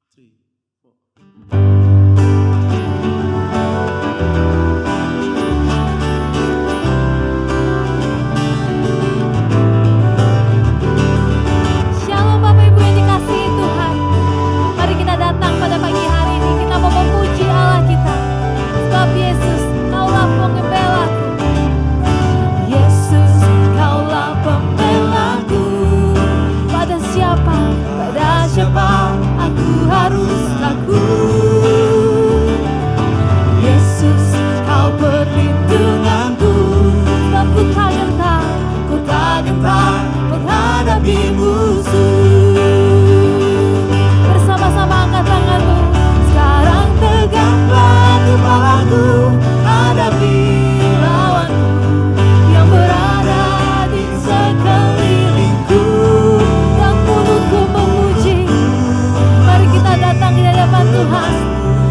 3, 4. Shalom Bapak Ibu yang dikasihi Tuhan. Mari kita datang pada pagi hari ini. Kita mau memuji Allah kita. Sebab Yesus, Kaulah pembelaku. Yesus, Kaulah pembelaku. Pada siapa aku harus takut? Yesus, Kau perlindunganku. Sebab ku tak gentar menghadapi musuh. Bersama-sama angkat tanganmu. Sekarang tegaklah kepalaku, hadapi lawanku yang berada di sekelilingku. Dan mulutku memuji. Mari kita datang di hadapan Tuhan,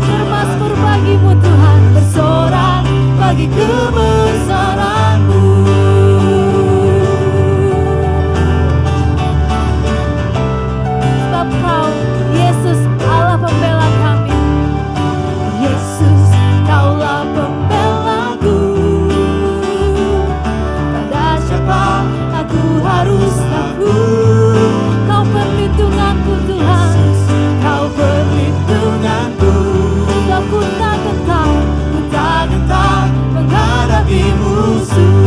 bermazmur bagimu Tuhan, bersorak bagi kebesaran-Mu. Sebab Kau, Yesus, Allah pembela kami. Yesus, Kaulah pembelaku. Pada siapa aku harus takut? Kau perlindunganku Tuhan, Kau perlindunganku. Sebab ku tak gentar menghadapi musuh.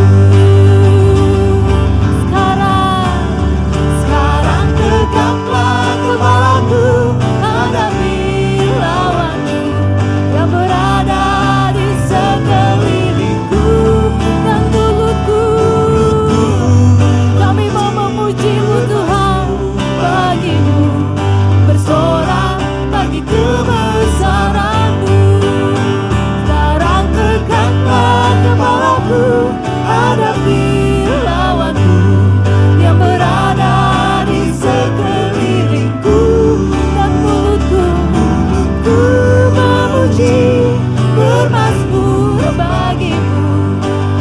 Sekarang tegaklah kepalaku, hadapi lawanku yang berada di sekelilingku. Dan mulutku, kami mau memuji-Mu Tuhan, bagimu bersorak bagi kebesaran-Mu. Sekarang tegaklah kepalaku, hadapi lawanku yang berada di sekelilingku. Dan mulutku memuji, bermazmur bagimu,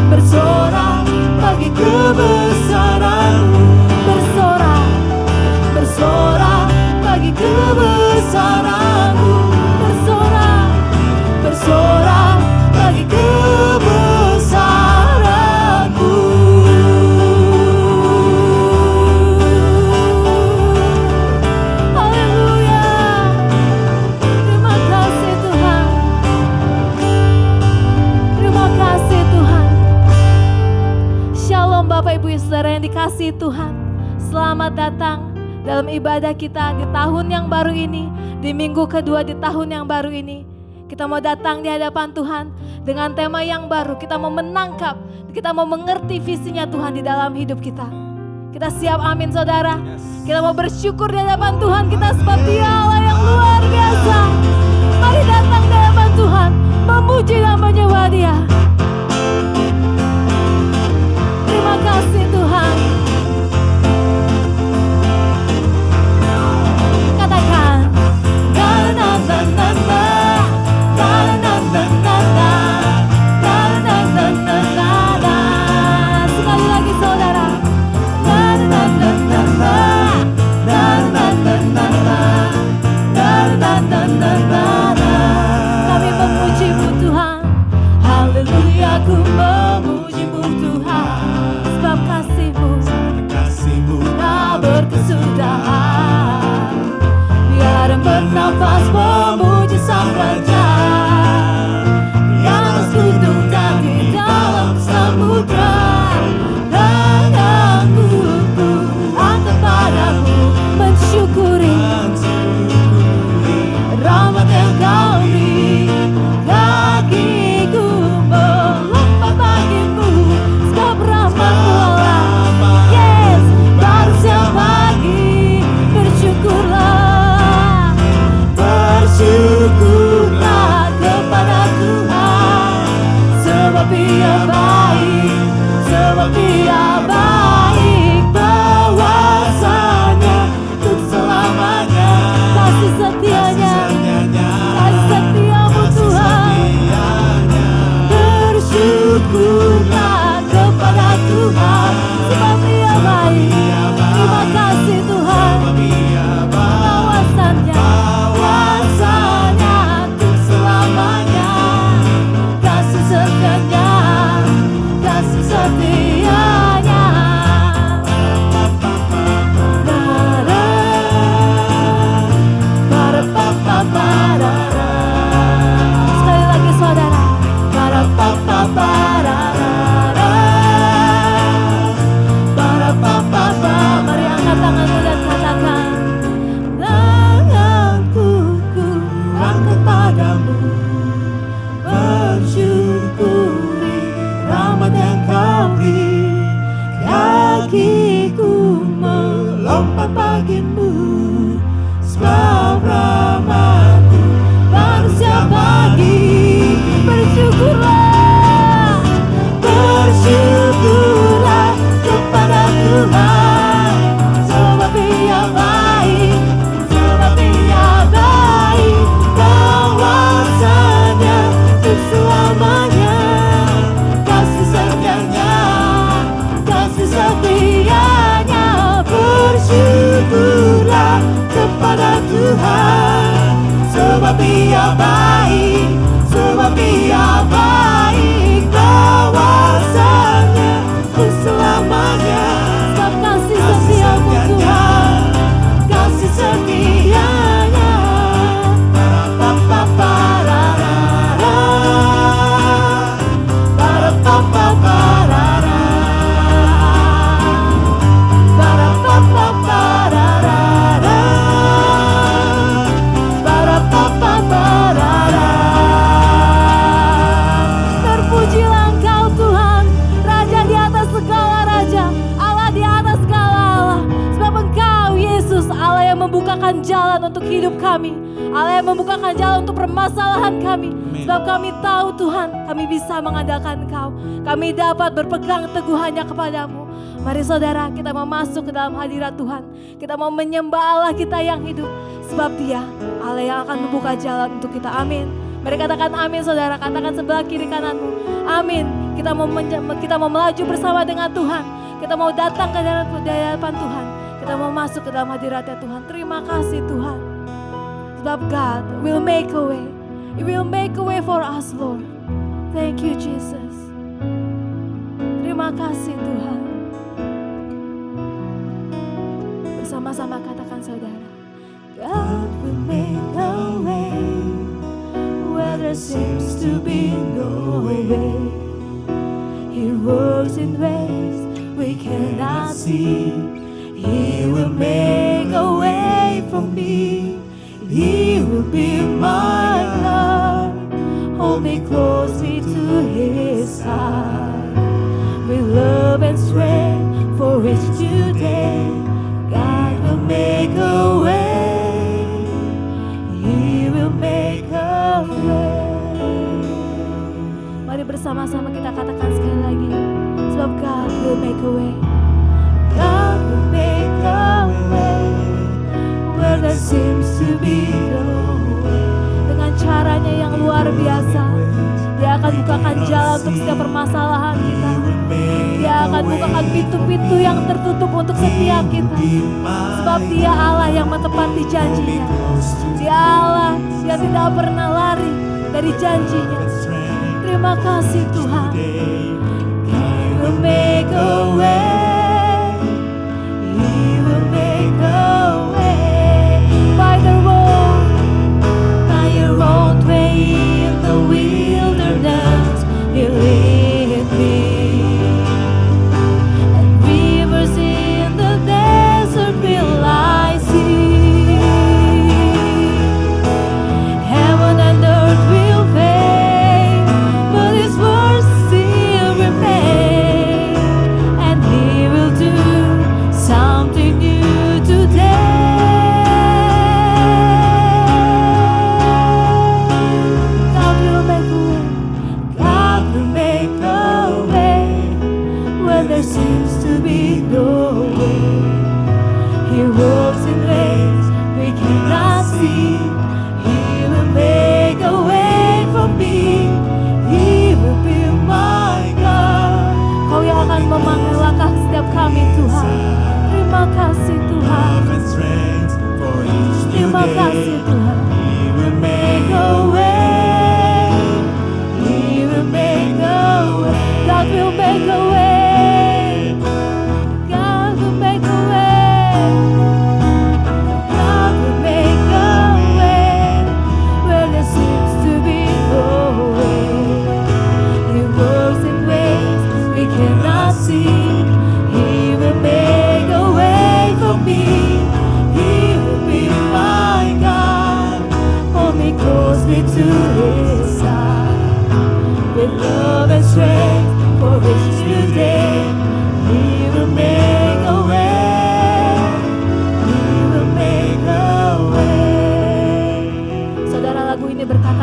bersorak bagi kebesaran-Mu. Bersorak bagi kebesaran-Mu. Bersorak bagi kebesaran-Mu. Haleluya. Terima kasih Tuhan. Terima kasih Tuhan. Shalom Bapak Ibu Saudara yang dikasihi Tuhan. Selamat datang dalam ibadah kita di tahun yang baru ini, di minggu kedua di tahun yang baru ini. Kita mau datang di hadapan Tuhan dengan tema yang baru. Kita mau menangkap, kita mau mengerti visinya Tuhan di dalam hidup kita. Kita siap, amin saudara. Kita mau bersyukur di hadapan Tuhan kita sebab Dia Allah yang luar biasa. Mari datang di hadapan Tuhan, memuji dan menyembah Dia. Terima kasih Tuhan. Katakan, sekali lagi saudara. Kami memuji-Mu Tuhan. Haleluya, ku memuji-Mu Tuhan. Sebab kasih-Mu lompat bagimu, sebab rahmat-Mu baru setiap pagi. Bersyukurlah, bersyukurlah kepada Tuhan, sebab Dia baik, sebab Dia baik. Kawasannya untuk selamanya, kasih setianya, kasih setianya. Bersyukurlah kepada Tuhan, sebab Dia baik, sebab Dia baik. Kawasannya untuk selamanya, Sebab kasih kasih setiamu setianya, Tuhan. kasih setianya. Para-pa-pa-pa-ra-ra-ra, para-pa-pa-pa-ra-ra, para-pa-pa-pa-ra-ra-ra, para-pa-pa-pa-ra-ra. Terpujilah Engkau Tuhan, Raja di atas segala raja, Allah di atas segala Allah. Sebab Engkau Yesus, Allah yang membukakan jalan untuk hidup kami, Allah yang membukakan jalan untuk permasalahan kami. Sebab kami tahu Tuhan, kami bisa mengandalkan Engkau, kami dapat berpegang teguh hanya kepadamu. Mari saudara, kita mau masuk ke dalam hadirat Tuhan, kita mau menyembah Allah kita yang hidup, sebab Dia Allah yang akan membuka jalan untuk kita. Amin. Mari katakan amin saudara, katakan sebelah kiri kananmu, amin. Kita mau melaju bersama dengan Tuhan, kita mau datang ke hadapan Tuhan, kita mau masuk ke dalam hadiratnya Tuhan. Terima kasih Tuhan, sebab God will make a way, He will make a way for us Lord. Thank you Jesus. Terima kasih Tuhan. Bersama-sama katakan saudara, God will make a way where there seems to be no way. He works in ways we cannot see. He will make a way for me. He will be my God. Hold me closely to His side. With love and strength for each new day, God will make a way. He will make a way. Mari bersama-sama kita katakan sekali lagi, sebab God will make a way. God will make a way where there seems to be no way. Dengan caranya yang luar biasa, Dia akan bukakan jalan untuk setiap permasalahan kita. Dia akan bukakan pintu-pintu yang tertutup untuk setiap kita. Sebab Dia Allah yang menepati janjinya. Dia Allah yang tidak pernah lari dari janjinya. Terima kasih Tuhan. He will make a way. He will make a way. By the road, by your own way in the wilderness, He lead me. And rivers in the desert will I see. Heaven and earth will fade, but His words still remain. And He will do something new today. God will make a way. God will make a way where there seems to be no way. He works in ways we cannot see. He will make a way for me. He will be my God. Kau yang akan memanggil langkah setiap kami Tuhan. Terima kasih Tuhan. Terima kasih Tuhan. He will make a way. He will make a way. God will make a way. God will make a way. God will make a way where there seems to be no way. He works in ways we cannot see. He will make a way for me.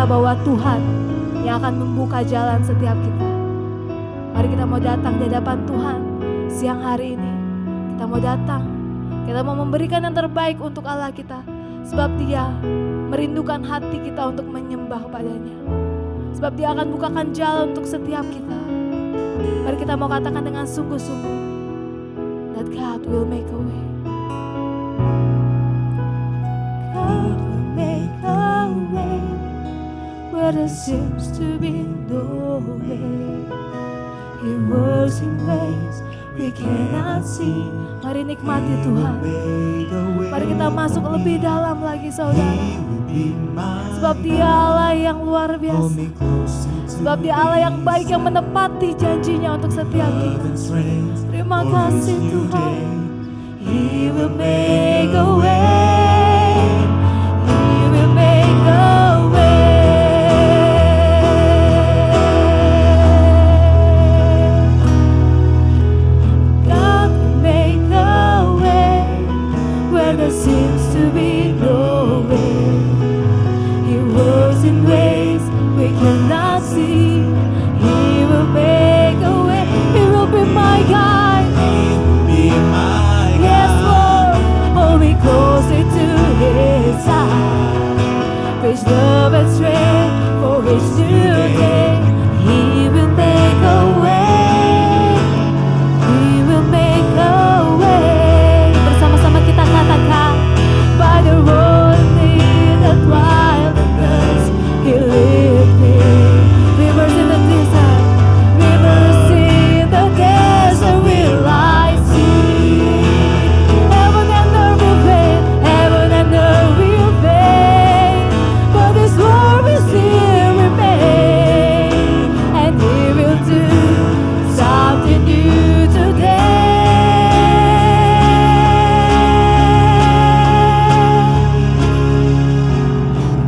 bahwa Tuhan yang akan membuka jalan setiap kita. Mari kita mau datang di hadapan Tuhan siang hari ini. Kita mau datang, kita mau memberikan yang terbaik untuk Allah kita. Sebab Dia merindukan hati kita untuk menyembah kepadanya. Sebab Dia akan bukakan jalan untuk setiap kita. Mari kita mau katakan dengan sungguh-sungguh, that God will make a way. God will make a way where there seems to be no way. He works in ways we cannot see. Mari nikmati Tuhan. Mari kita masuk lebih dalam lagi saudara. Sebab Dia Allah yang luar biasa. Sebab Dia Allah yang baik, yang menepati janjinya untuk setiap kita. Terima kasih Tuhan. He will make a way. He will make a way. God will make a way where there seems to be no way. He works in ways we cannot see. He will make a way. He will be my guide. He will be my guide. Yes, Lord, hold me closer to His side. With love and strength for each new day. He will make a way. He will make a way. Bersama-sama kita katakan, By the road that wilderness, He lead me. rivers in the desert. Rivers in the desert will I see. Heaven and earth will fade, heaven and earth will fade, but His word will still remain, and He will do something new today.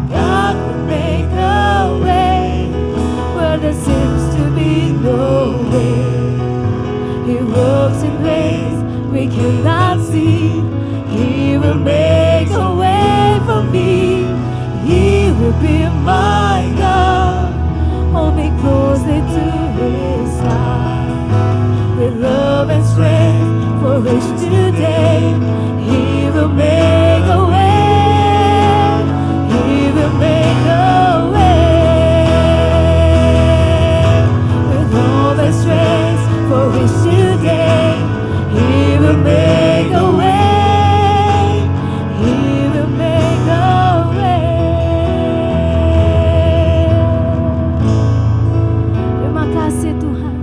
God will make a way where there seems to be no way. He works in ways we cannot see. He will make a way for me. He will be my God. Hold me closely to His side. With love and strength for each new day. He will make a way. He will make a way. With love and strength for each new day. He will make a way. He will make a way. Terima kasih Tuhan.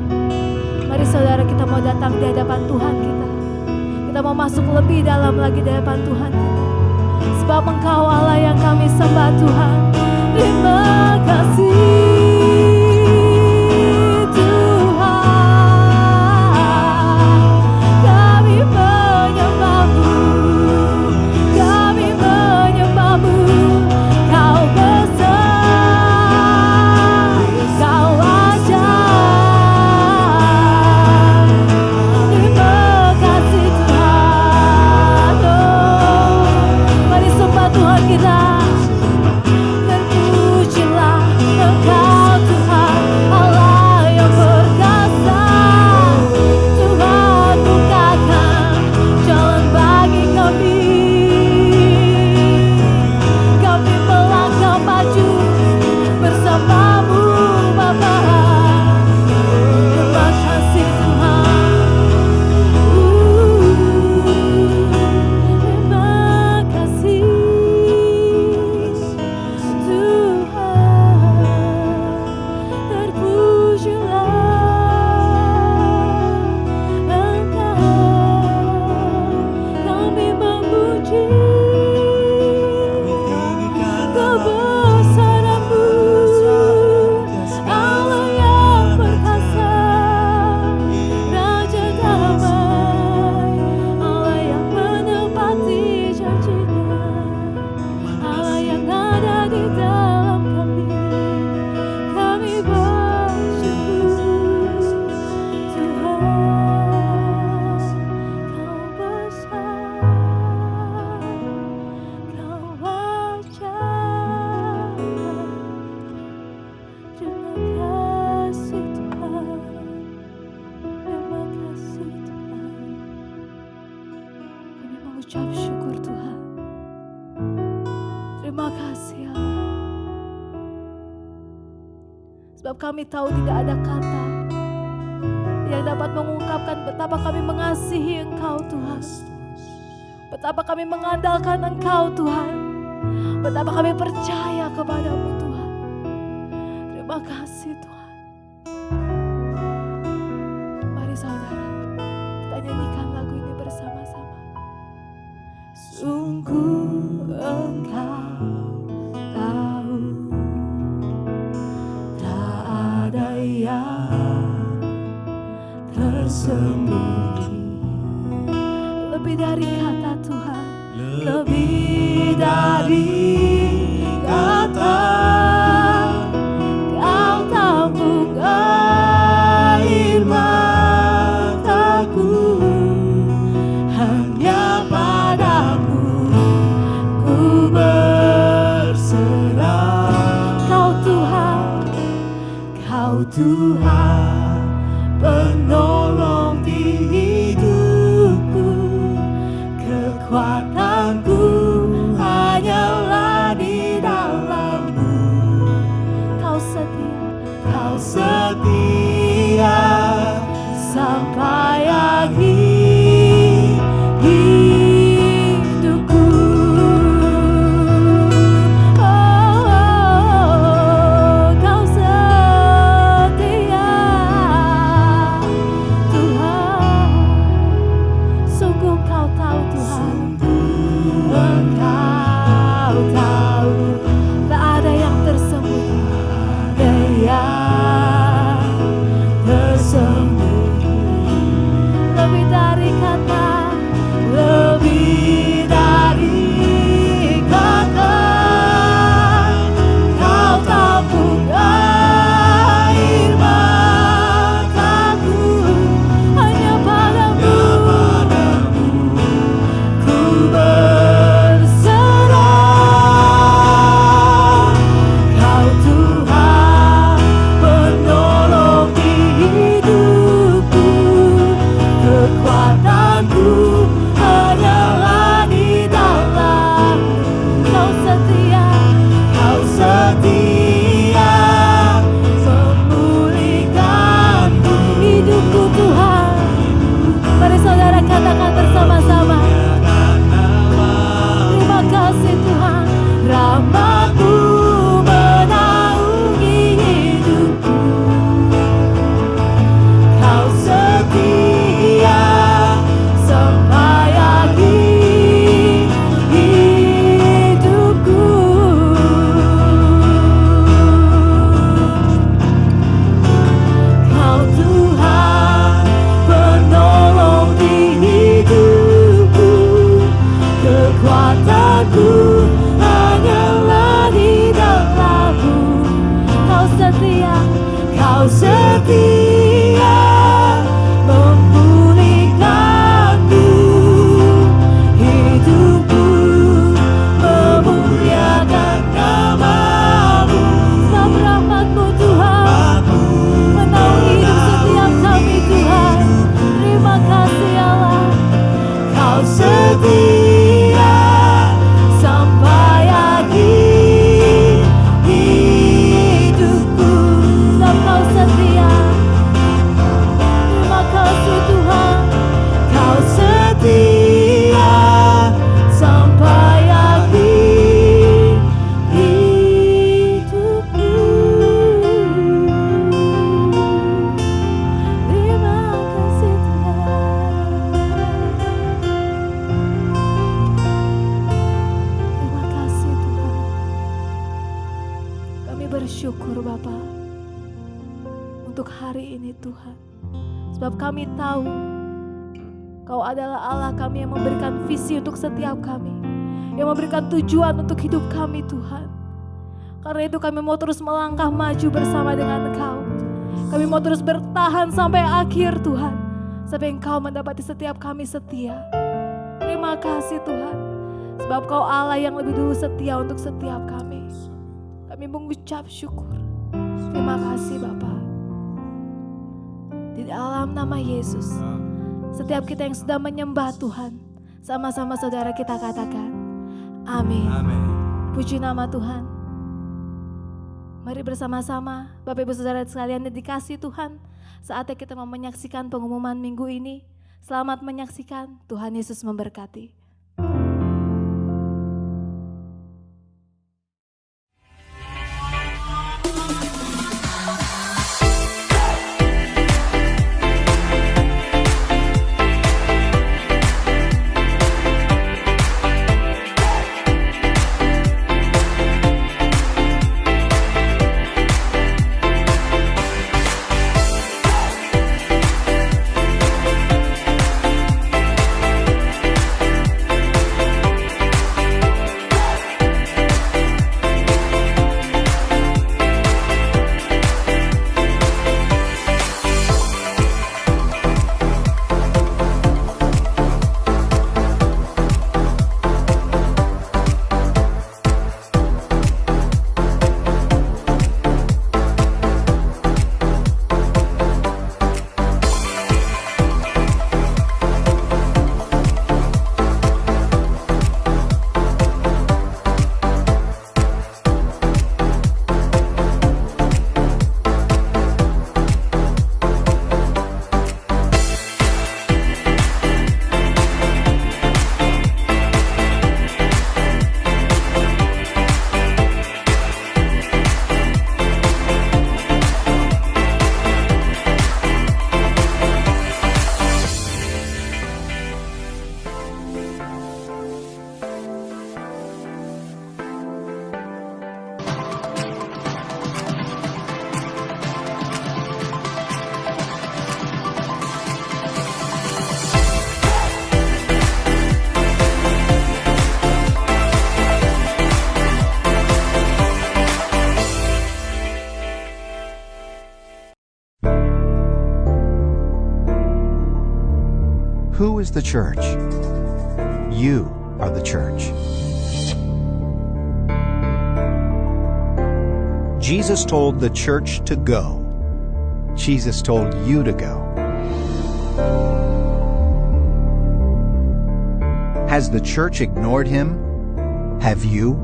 Mari saudara kita mau datang di hadapan Tuhan kita. Kita mau masuk lebih dalam lagi di hadapan Tuhan kita. Sebab Engkau Allah yang kami sembah Tuhan. Terima kasih Tuhan, kami menyembah-Mu, kami menyembah-Mu. Kau besar, Kau ajaib. Terima kasih Tuhan. Oh, mari sembah Tuhan kita. Terpujilah Engkau. Sebab kami tahu tidak ada kata yang dapat mengungkapkan betapa kami mengasihi Engkau Tuhan. Betapa kami mengandalkan Engkau Tuhan. Betapa kami percaya kepadamu Tuhan. Terima kasih Tuhan. Mari saudara, kita nyanyikan lagu ini bersama-sama. Sungguh Engkau tahu, tak ada yang tersembunyi. Lebih dari kata Tuhan, lebih dari kata, Kau tampung air mataku. Hanya padamu ku berserah. Kau Tuhan, Kau Tuhan, penolong di hidupku. Kekuatanku hanyalah di dalam-Mu. Kau setia sampai akhir hidupku. Kau setia Tuhan. Sungguh Kau tahu Tuhan. Engkau tahu, tak ada yang tersembunyi. Ada yang tersembunyi. Lebih dari kata, lebih dari kata, Kau tampung air mataku. Hanya padamu ku berserah. Kau Tuhan, penolong di hidupku. Kekuatanku hanyalah di dalam. Kau setia memulihkanku hidupku Tuhan. Mari saudara katakan bersama-sama. Terima kasih Tuhan, rahmat-Mu menaungi hidupku. Kau setia sampai akhir hidupku. Kau Tuhan, penolong di hidupku. Kekuatanku hanyalah di dalam-Mu. Kau setia memulihkanku hidupku, memuliakan nama-Mu. Sebab rahmat-Mu Tuhan menaungi hidup setiap kami Tuhan. Terima kasih Allah. Kau setia sampai akhir hidupku. Sebab Kau setia. Terima kasih Tuhan. Kau setia sampai akhir hidupku. Terima kasih Tuhan. Terima kasih Tuhan. Kami bersyukur Bapa untuk hari ini Tuhan. Sebab kami tahu Kau adalah Allah kami yang memberikan visi untuk setiap kami, yang memberikan tujuan untuk hidup kami Tuhan. Karena itu kami mau terus melangkah maju bersama dengan Engkau. Kami mau terus bertahan sampai akhir Tuhan, sampai Engkau mendapati setiap kami setia. Terima kasih Tuhan, sebab Kau Allah yang lebih dulu setia untuk setiap kami. Kami mengucap syukur. Terima kasih Bapa. Di dalam nama Yesus, setiap kita yang sudah menyembah Tuhan, sama-sama saudara kita katakan, amin. Amin. Puji nama Tuhan. Mari bersama-sama Bapak Ibu Saudara sekalian yang dikasihi Tuhan, saatnya kita mau menyaksikan pengumuman minggu ini. Selamat menyaksikan, Tuhan Yesus memberkati. Who is the church? You are the church. Jesus told the church to go. Jesus told you to go. Has the church ignored him? Have you?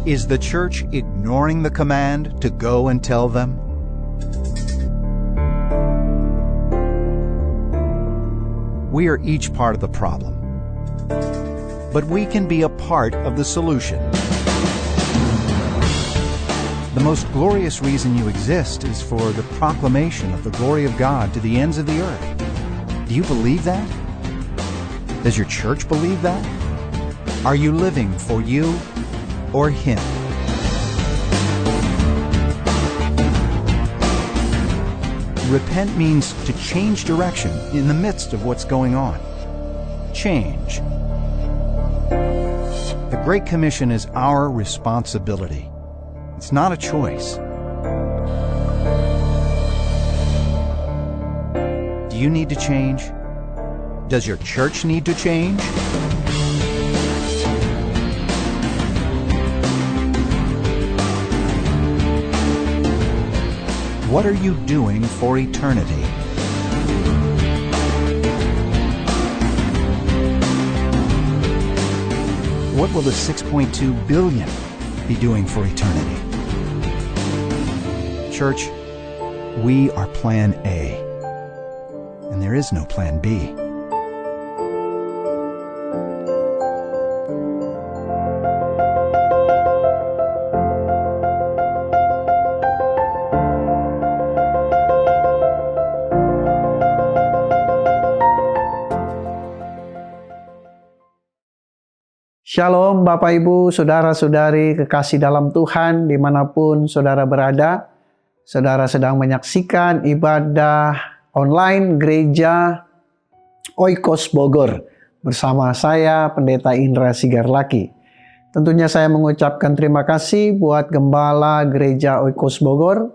Is the church ignoring the command to go and tell them? We are each part of the problem, but we can be a part of the solution. The most glorious reason you exist is for the proclamation of the glory of God to the ends of the earth. Do you believe that? Does your church believe that? Are you living for you or him? Repent means to change direction in the midst of what's going on. Change. The Great Commission is our responsibility. It's not a choice. Do you need to change? Does your church need to change? What are you doing for eternity? What will the 6.2 billion be doing for eternity? Church, we are plan A, and there is no plan B. Shalom Bapak Ibu, Saudara-saudari kekasih dalam Tuhan dimanapun Saudara berada. Saudara sedang menyaksikan ibadah online Gereja Oikos Bogor bersama saya Pendeta Indra Sigarlaki. Tentunya saya mengucapkan terima kasih buat Gembala Gereja Oikos Bogor,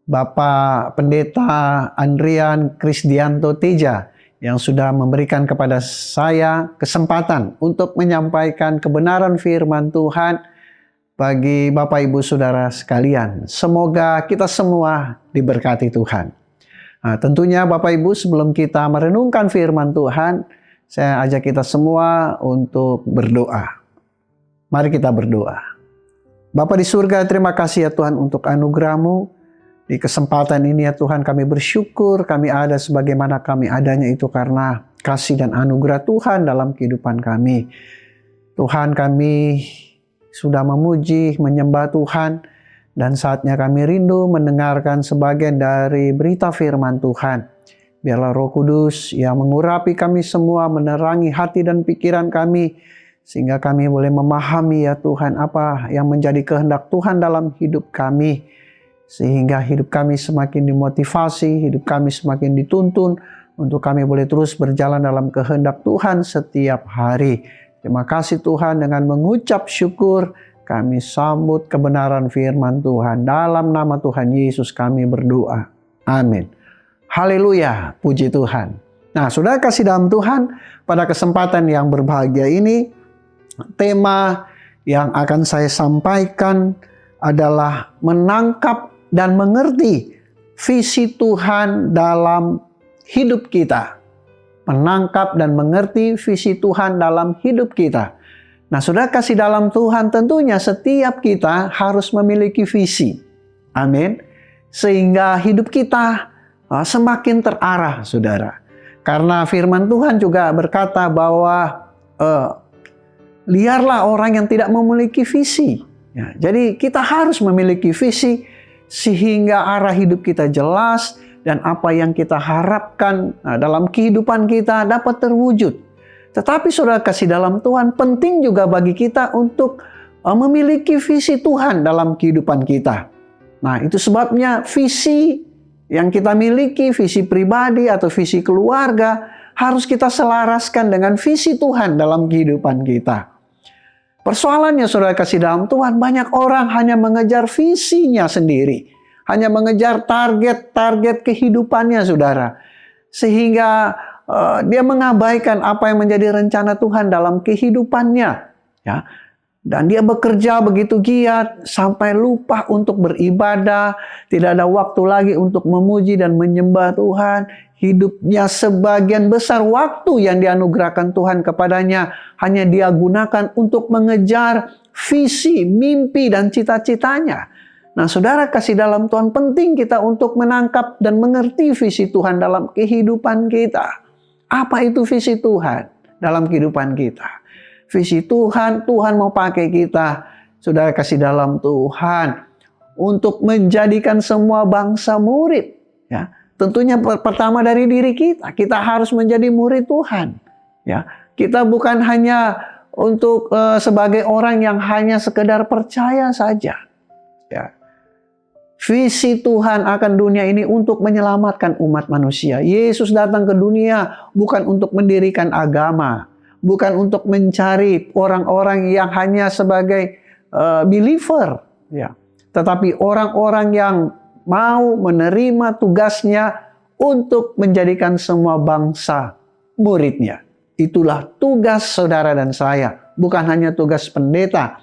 Bapak Pendeta Andrian Krisdianto Teja, yang sudah memberikan kepada saya kesempatan untuk menyampaikan kebenaran firman Tuhan bagi Bapak Ibu Saudara sekalian. Semoga kita semua diberkati Tuhan. Nah, tentunya Bapak Ibu, sebelum kita merenungkan firman Tuhan, saya ajak kita semua untuk berdoa. Mari kita berdoa. Bapa di surga, terima kasih ya Tuhan untuk anugerah-Mu. Di kesempatan ini ya Tuhan, kami bersyukur kami ada sebagaimana kami adanya itu karena kasih dan anugerah Tuhan dalam kehidupan kami. Tuhan, kami sudah memuji, menyembah Tuhan, dan saatnya kami rindu mendengarkan sebagian dari berita firman Tuhan. Biarlah Roh Kudus yang mengurapi kami semua, menerangi hati dan pikiran kami, sehingga kami boleh memahami ya Tuhan apa yang menjadi kehendak Tuhan dalam hidup kami. Sehingga hidup kami semakin dimotivasi, hidup kami semakin dituntun, untuk kami boleh terus berjalan dalam kehendak Tuhan setiap hari. Terima kasih Tuhan, dengan mengucap syukur kami sambut kebenaran firman Tuhan. Dalam nama Tuhan Yesus kami berdoa. Amin. Haleluya, puji Tuhan. Nah, saudara kasih dalam Tuhan, pada kesempatan yang berbahagia ini, tema yang akan saya sampaikan adalah menangkap dan mengerti visi Tuhan dalam hidup kita. Menangkap dan mengerti visi Tuhan dalam hidup kita. Nah, saudara kasih dalam Tuhan, tentunya setiap kita harus memiliki visi. Amin. Sehingga hidup kita semakin terarah, saudara. Karena firman Tuhan juga berkata bahwa liarlah orang yang tidak memiliki visi. Ya, jadi kita harus memiliki visi sehingga arah hidup kita jelas, dan apa yang kita harapkan dalam kehidupan kita dapat terwujud. Tetapi saudara kasih dalam Tuhan, penting juga bagi kita untuk memiliki visi Tuhan dalam kehidupan kita. Nah, itu sebabnya visi yang kita miliki, visi pribadi atau visi keluarga, harus kita selaraskan dengan visi Tuhan dalam kehidupan kita. Persoalannya saudara kasih dalam Tuhan, banyak orang hanya mengejar visinya sendiri. Hanya mengejar target-target kehidupannya, saudara. Sehingga dia mengabaikan apa yang menjadi rencana Tuhan dalam kehidupannya. Ya. Dan dia bekerja begitu giat sampai lupa untuk beribadah. Tidak ada waktu lagi untuk memuji dan menyembah Tuhan. Hidupnya sebagian besar waktu yang dianugerahkan Tuhan kepadanya hanya dia gunakan untuk mengejar visi, mimpi, dan cita-citanya. Nah, saudara kasih dalam Tuhan, penting kita untuk menangkap dan mengerti visi Tuhan dalam kehidupan kita. Apa itu visi Tuhan dalam kehidupan kita? Visi Tuhan, Tuhan mau pakai kita, saudara kasih dalam Tuhan, untuk menjadikan semua bangsa murid. Ya, tentunya pertama dari diri kita. Kita harus menjadi murid Tuhan. Ya, kita bukan hanya untuk sebagai orang yang hanya sekedar percaya saja. Ya. Visi Tuhan akan dunia ini untuk menyelamatkan umat manusia. Yesus datang ke dunia bukan untuk mendirikan agama, bukan untuk mencari orang-orang yang hanya sebagai believer, ya. Tetapi orang-orang yang mau menerima tugasnya untuk menjadikan semua bangsa muridnya. Itulah tugas saudara dan saya, bukan hanya tugas pendeta.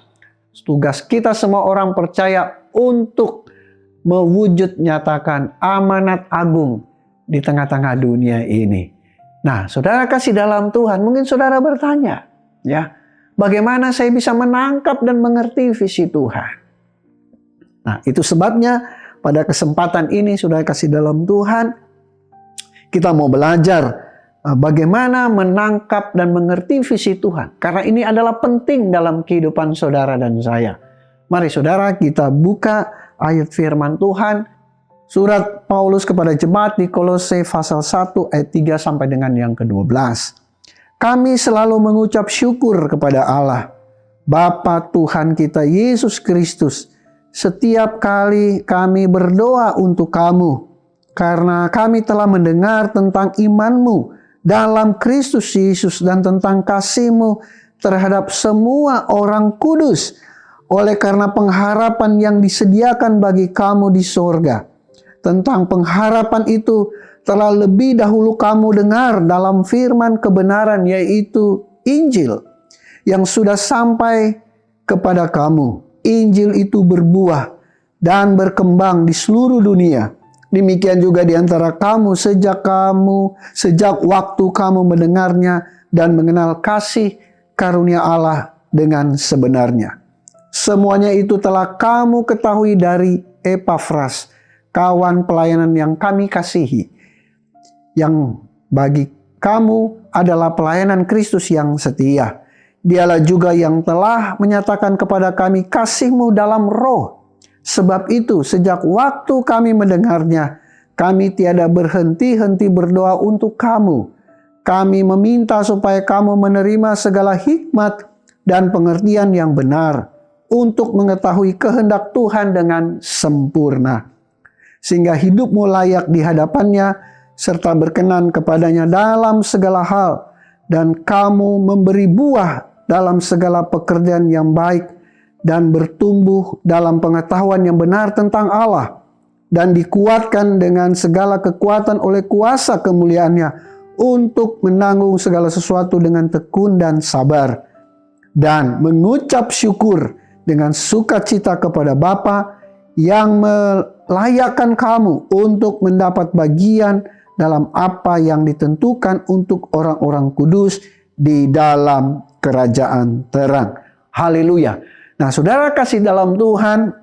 Tugas kita semua orang percaya untuk mewujud nyatakan amanat agung di tengah-tengah dunia ini. Nah, saudara kasih dalam Tuhan, mungkin saudara bertanya, ya, bagaimana saya bisa menangkap dan mengerti visi Tuhan? Nah, itu sebabnya pada kesempatan ini, saudara kasih dalam Tuhan, kita mau belajar bagaimana menangkap dan mengerti visi Tuhan. Karena ini adalah penting dalam kehidupan saudara dan saya. Mari saudara kita buka ayat firman Tuhan, surat Paulus kepada jemaat di Kolose pasal 1 ayat 3 sampai dengan yang ke-12. Kami selalu mengucap syukur kepada Allah, Bapa Tuhan kita Yesus Kristus, setiap kali kami berdoa untuk kamu, karena kami telah mendengar tentang iman-Mu dalam Kristus Yesus dan tentang kasih-Mu terhadap semua orang kudus, oleh karena pengharapan yang disediakan bagi kamu di sorga. Tentang pengharapan itu telah lebih dahulu kamu dengar dalam firman kebenaran, yaitu Injil, yang sudah sampai kepada kamu. Injil itu berbuah dan berkembang di seluruh dunia. Demikian juga di antara kamu sejak waktu kamu mendengarnya dan mengenal kasih karunia Allah dengan sebenarnya. Semuanya itu telah kamu ketahui dari Epafras, kawan pelayanan yang kami kasihi, yang bagi kamu adalah pelayanan Kristus yang setia. Dialah juga yang telah menyatakan kepada kami kasih-Mu dalam roh. Sebab itu, sejak waktu kami mendengarnya, kami tiada berhenti-henti berdoa untuk kamu. Kami meminta supaya kamu menerima segala hikmat dan pengertian yang benar untuk mengetahui kehendak Tuhan dengan sempurna, sehingga hidupmu layak di hadapannya, serta berkenan kepadanya dalam segala hal, dan kamu memberi buah dalam segala pekerjaan yang baik, dan bertumbuh dalam pengetahuan yang benar tentang Allah, dan dikuatkan dengan segala kekuatan oleh kuasa kemuliaannya, untuk menanggung segala sesuatu dengan tekun dan sabar, dan mengucap syukur dengan sukacita kepada Bapa yang melayakkan kamu untuk mendapat bagian dalam apa yang ditentukan untuk orang-orang kudus di dalam kerajaan terang. Haleluya. Nah, saudara kasih dalam Tuhan,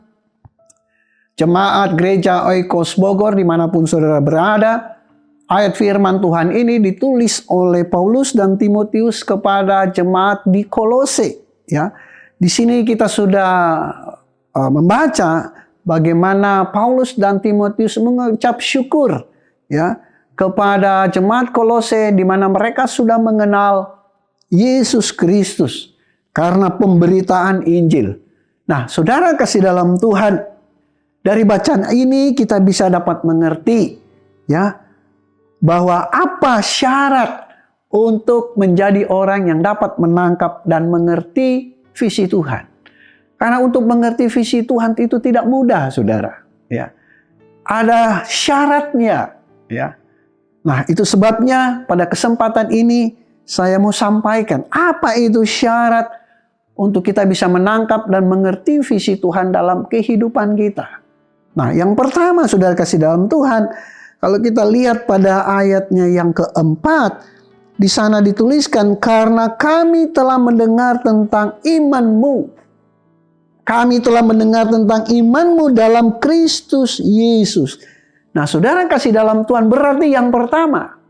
jemaat gereja Oikos Bogor dimanapun saudara berada, ayat firman Tuhan ini ditulis oleh Paulus dan Timotius kepada jemaat di Kolose. Ya, di sini kita sudah membaca bagaimana Paulus dan Timotius mengucap syukur, ya, kepada jemaat Kolose di mana mereka sudah mengenal Yesus Kristus karena pemberitaan Injil. Nah, saudara kasih dalam Tuhan, dari bacaan ini kita bisa dapat mengerti, ya, bahwa apa syarat untuk menjadi orang yang dapat menangkap dan mengerti visi Tuhan. Karena untuk mengerti visi Tuhan itu tidak mudah, saudara. Ya, ada syaratnya. Ya, nah itu sebabnya pada kesempatan ini saya mau sampaikan apa itu syarat untuk kita bisa menangkap dan mengerti visi Tuhan dalam kehidupan kita. Nah, yang pertama, saudara kasih dalam Tuhan, kalau kita lihat pada ayatnya yang keempat, di sana dituliskan, karena kami telah mendengar tentang iman-Mu. Kami telah mendengar tentang iman-Mu dalam Kristus Yesus. Nah, saudara kasih dalam Tuhan, berarti yang pertama,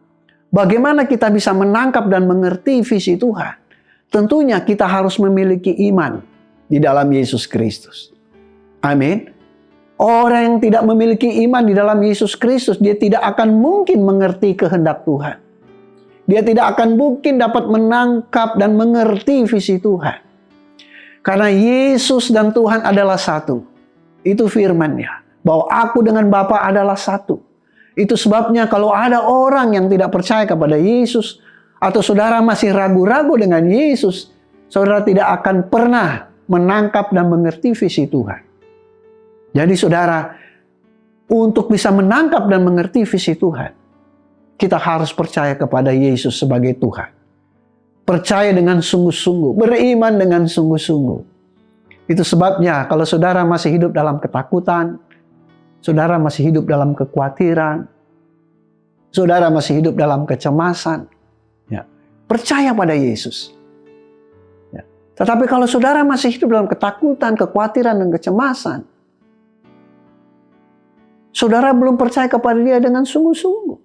bagaimana kita bisa menangkap dan mengerti visi Tuhan? Tentunya kita harus memiliki iman di dalam Yesus Kristus. Amin. Orang yang tidak memiliki iman di dalam Yesus Kristus, dia tidak akan mungkin mengerti kehendak Tuhan. Dia tidak akan mungkin dapat menangkap dan mengerti visi Tuhan. Karena Yesus dan Tuhan adalah satu. Itu firman-Nya. Bahwa aku dengan Bapa adalah satu. Itu sebabnya kalau ada orang yang tidak percaya kepada Yesus, atau saudara masih ragu-ragu dengan Yesus, saudara tidak akan pernah menangkap dan mengerti visi Tuhan. Jadi saudara, untuk bisa menangkap dan mengerti visi Tuhan, kita harus percaya kepada Yesus sebagai Tuhan. Percaya dengan sungguh-sungguh, beriman dengan sungguh-sungguh. Itu sebabnya kalau saudara masih hidup dalam ketakutan, saudara masih hidup dalam kekhawatiran, saudara masih hidup dalam kecemasan, ya, percaya pada Yesus. Ya. Tetapi kalau saudara masih hidup dalam ketakutan, kekhawatiran, dan kecemasan, saudara belum percaya kepada Dia dengan sungguh-sungguh.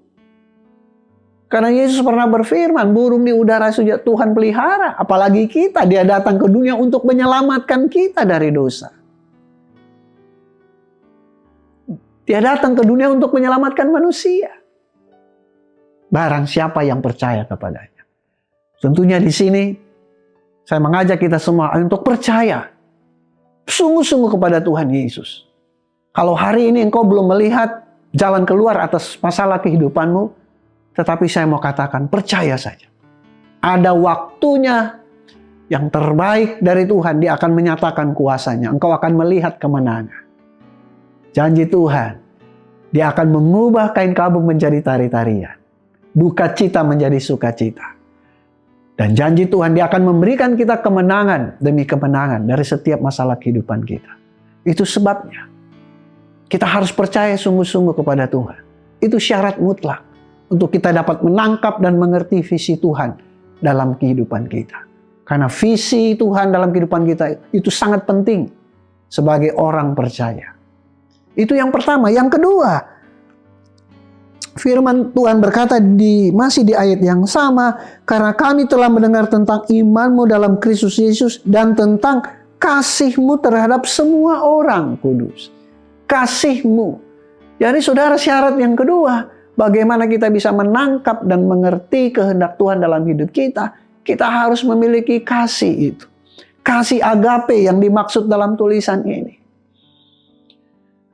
Karena Yesus pernah berfirman, burung di udara saja Tuhan pelihara. Apalagi kita, Dia datang ke dunia untuk menyelamatkan kita dari dosa. Dia datang ke dunia untuk menyelamatkan manusia. Barang siapa yang percaya kepadanya. Tentunya di sini, saya mengajak kita semua untuk percaya sungguh-sungguh kepada Tuhan Yesus. Kalau hari ini engkau belum melihat jalan keluar atas masalah kehidupanmu, tetapi saya mau katakan, percaya saja. Ada waktunya yang terbaik dari Tuhan, Dia akan menyatakan kuasanya. Engkau akan melihat kemenangan. Janji Tuhan, Dia akan mengubah kain kabung menjadi tari-tarian. Duka cita menjadi sukacita. Dan janji Tuhan, Dia akan memberikan kita kemenangan demi kemenangan dari setiap masalah kehidupan kita. Itu sebabnya kita harus percaya sungguh-sungguh kepada Tuhan. Itu syarat mutlak untuk kita dapat menangkap dan mengerti visi Tuhan dalam kehidupan kita. Karena visi Tuhan dalam kehidupan kita itu sangat penting sebagai orang percaya. Itu yang pertama. Yang kedua, firman Tuhan berkata masih di ayat yang sama, karena kami telah mendengar tentang imanmu dalam Kristus Yesus dan tentang kasihmu terhadap semua orang kudus. Kasihmu. Jadi saudara, syarat yang kedua, bagaimana kita bisa menangkap dan mengerti kehendak Tuhan dalam hidup kita, kita harus memiliki kasih itu. Kasih agape yang dimaksud dalam tulisan ini.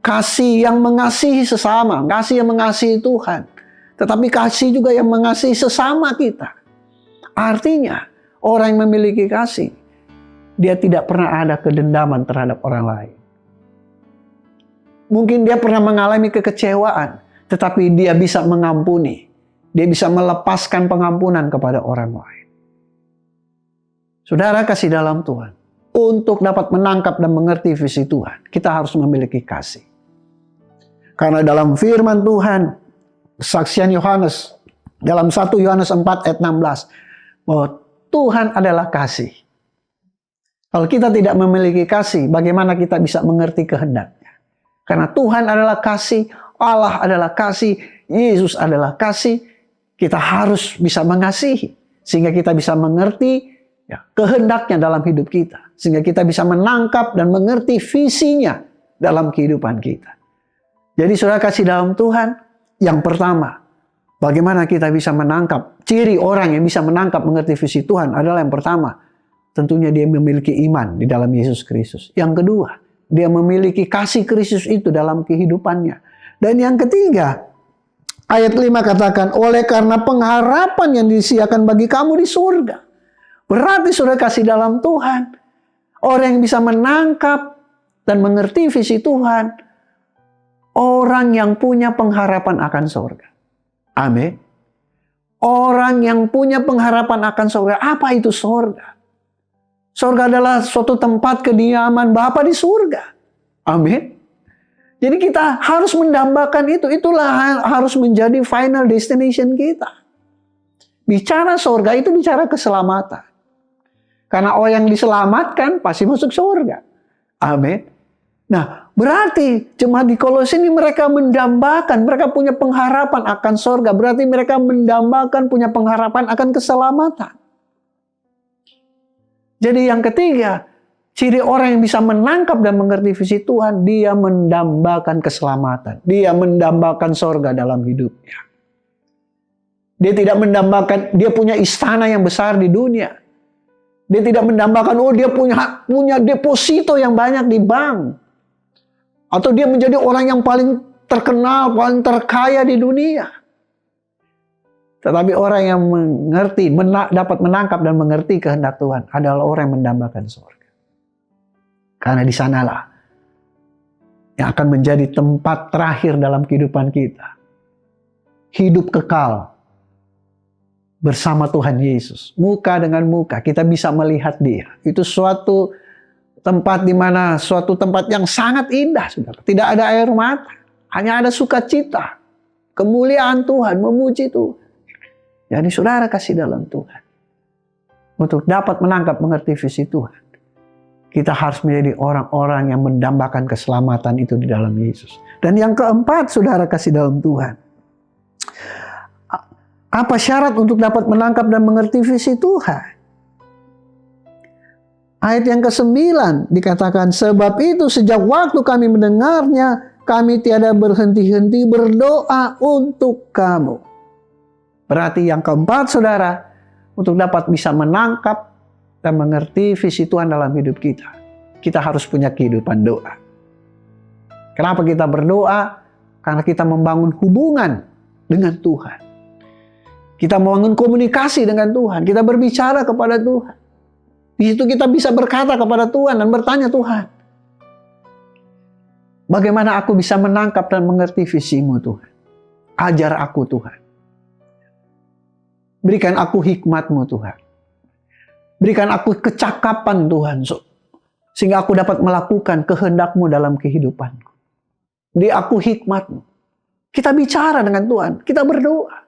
Kasih yang mengasihi sesama, kasih yang mengasihi Tuhan. Tetapi kasih juga yang mengasihi sesama kita. Artinya, orang yang memiliki kasih, dia tidak pernah ada kedendaman terhadap orang lain. Mungkin dia pernah mengalami kekecewaan, tetapi dia bisa mengampuni. Dia bisa melepaskan pengampunan kepada orang lain. Saudara kasih dalam Tuhan, untuk dapat menangkap dan mengerti visi Tuhan, kita harus memiliki kasih. Karena dalam firman Tuhan, kesaksian Yohanes, dalam 1 Yohanes 4 ayat 16, bahwa Tuhan adalah kasih. Kalau kita tidak memiliki kasih, bagaimana kita bisa mengerti kehendaknya? Karena Tuhan adalah kasih, Allah adalah kasih, Yesus adalah kasih, kita harus bisa mengasihi. Sehingga kita bisa mengerti kehendaknya dalam hidup kita. Sehingga kita bisa menangkap dan mengerti visinya dalam kehidupan kita. Jadi saudara kasih dalam Tuhan, yang pertama, bagaimana kita bisa menangkap, ciri orang yang bisa menangkap mengerti visi Tuhan adalah yang pertama, tentunya dia memiliki iman di dalam Yesus Kristus. Yang kedua, dia memiliki kasih Kristus itu dalam kehidupannya. Dan yang ketiga, ayat 5 katakan, oleh karena pengharapan yang disediakan bagi kamu di surga. Berarti saudara kasih dalam Tuhan, orang yang bisa menangkap dan mengerti visi Tuhan, orang yang punya pengharapan akan surga. Amin. Orang yang punya pengharapan akan surga. Apa itu surga? Surga adalah suatu tempat kediaman Bapa di surga. Amin. Jadi kita harus mendambakan itu. Itulah harus menjadi final destination kita. Bicara surga itu bicara keselamatan. Karena orang yang diselamatkan pasti masuk surga. Amin. Nah, berarti jemaat di Kolose ini mereka mendambakan, mereka punya pengharapan akan surga. Berarti mereka mendambakan, punya pengharapan akan keselamatan. Jadi yang ketiga, ciri orang yang bisa menangkap dan mengerti visi Tuhan, dia mendambakan keselamatan. Dia mendambakan surga dalam hidupnya. Dia tidak mendambakan, dia punya istana yang besar di dunia. Dia tidak mendambakan, dia punya deposito yang banyak di bank. Atau dia menjadi orang yang paling terkenal, paling terkaya di dunia. Tetapi orang yang mengerti, dapat menangkap dan mengerti kehendak Tuhan adalah orang yang mendambakan surga. Karena di sanalah yang akan menjadi tempat terakhir dalam kehidupan kita. Hidup kekal bersama Tuhan Yesus. Muka dengan muka, kita bisa melihat Dia. Itu suatu tempat di mana suatu tempat yang sangat indah, saudara. Tidak ada air mata, hanya ada sukacita, kemuliaan Tuhan, memuji Tuhan. Jadi saudara kasih dalam Tuhan, untuk dapat menangkap mengerti visi Tuhan, kita harus menjadi orang-orang yang mendambakan keselamatan itu di dalam Yesus. Dan yang keempat, saudara kasih dalam Tuhan, apa syarat untuk dapat menangkap dan mengerti visi Tuhan? Ayat yang ke-9 dikatakan, sebab itu sejak waktu kami mendengarnya, kami tiada berhenti-henti berdoa untuk kamu. Berarti yang keempat saudara, untuk dapat bisa menangkap dan mengerti visi Tuhan dalam hidup kita, kita harus punya kehidupan doa. Kenapa kita berdoa? Karena kita membangun hubungan dengan Tuhan. Kita membangun komunikasi dengan Tuhan, kita berbicara kepada Tuhan. Di situ kita bisa berkata kepada Tuhan dan bertanya, Tuhan, bagaimana aku bisa menangkap dan mengerti visi-Mu Tuhan? Ajar aku Tuhan. Berikan aku hikmat-Mu Tuhan. Berikan aku kecakapan Tuhan, sehingga aku dapat melakukan kehendak-Mu dalam kehidupanku. Beri aku hikmat-Mu. Kita bicara dengan Tuhan, kita berdoa.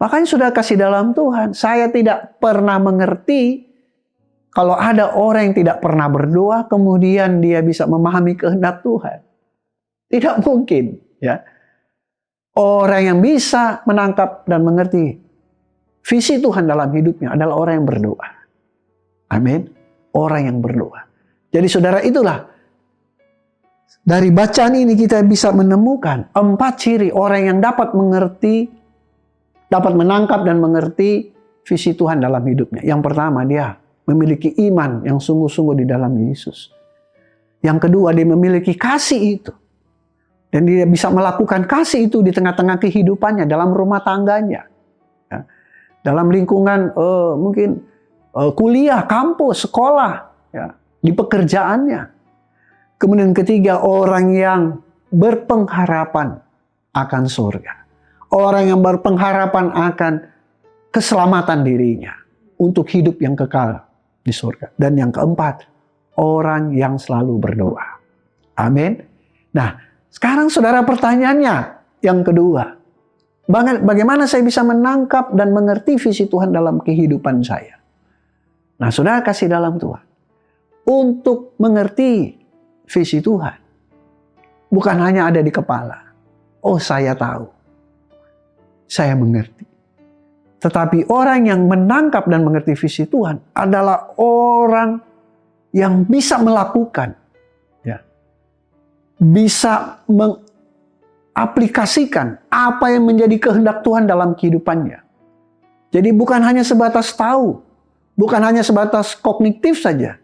Makanya sudah kasih dalam Tuhan, saya tidak pernah mengerti kalau ada orang yang tidak pernah berdoa, kemudian dia bisa memahami kehendak Tuhan. Tidak mungkin, ya. Orang yang bisa menangkap dan mengerti visi Tuhan dalam hidupnya adalah orang yang berdoa. Amin. Orang yang berdoa. Jadi saudara, itulah dari bacaan ini kita bisa menemukan 4 ciri orang yang dapat mengerti, dapat menangkap dan mengerti visi Tuhan dalam hidupnya. Yang pertama, dia memiliki iman yang sungguh-sungguh di dalam Yesus. Yang kedua, dia memiliki kasih itu. Dan dia bisa melakukan kasih itu di tengah-tengah kehidupannya, dalam rumah tangganya. Ya. Dalam lingkungan mungkin kuliah, kampus, sekolah, ya, di pekerjaannya. Kemudian ketiga, orang yang berpengharapan akan surga. Orang yang berpengharapan akan keselamatan dirinya untuk hidup yang kekal di surga. Dan yang keempat, orang yang selalu berdoa. Amin. Nah, sekarang saudara, pertanyaannya yang kedua. Bagaimana saya bisa menangkap dan mengerti visi Tuhan dalam kehidupan saya? Nah, saudara kasih dalam Tuhan. Untuk mengerti visi Tuhan, bukan hanya ada di kepala. Oh, saya tahu. Saya mengerti. Tetapi orang yang menangkap dan mengerti visi Tuhan adalah orang yang bisa melakukan. Ya. Bisa mengaplikasikan apa yang menjadi kehendak Tuhan dalam kehidupannya. Jadi bukan hanya sebatas tahu. Bukan hanya sebatas kognitif saja.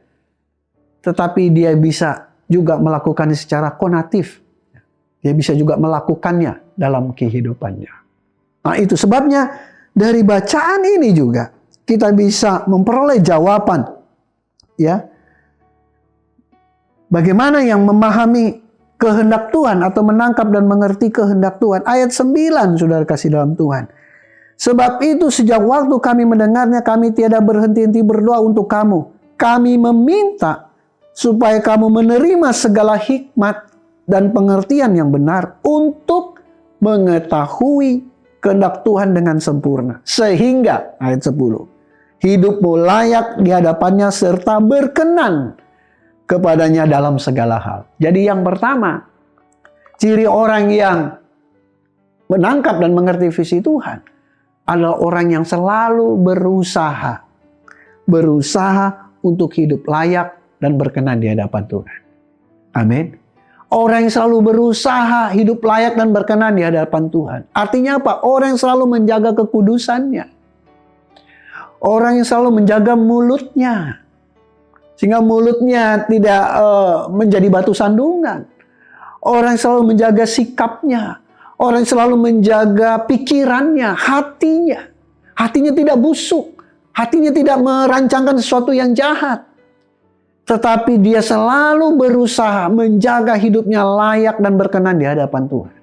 Tetapi dia bisa juga melakukannya secara konatif. Dia bisa juga melakukannya dalam kehidupannya. Nah, itu sebabnya dari bacaan ini juga kita bisa memperoleh jawaban. Ya. Bagaimana yang memahami kehendak Tuhan atau menangkap dan mengerti kehendak Tuhan. Ayat 9 saudara kasih dalam Tuhan. Sebab itu sejak waktu kami mendengarnya, kami tiada berhenti-henti berdoa untuk kamu. Kami meminta supaya kamu menerima segala hikmat dan pengertian yang benar untuk mengetahui kehendak Tuhan dengan sempurna. Sehingga, ayat 10, hidupmu layak di hadapannya serta berkenan kepadanya dalam segala hal. Jadi yang pertama, ciri orang yang menangkap dan mengerti visi Tuhan adalah orang yang selalu berusaha. Berusaha untuk hidup layak dan berkenan di hadapan Tuhan. Amin. Orang yang selalu berusaha hidup layak dan berkenan di hadapan Tuhan. Artinya apa? Orang yang selalu menjaga kekudusannya. Orang yang selalu menjaga mulutnya. Sehingga mulutnya tidak menjadi batu sandungan. Orang yang selalu menjaga sikapnya. Orang yang selalu menjaga pikirannya, hatinya. Hatinya tidak busuk. Hatinya tidak merancangkan sesuatu yang jahat. Tetapi dia selalu berusaha menjaga hidupnya layak dan berkenan di hadapan Tuhan.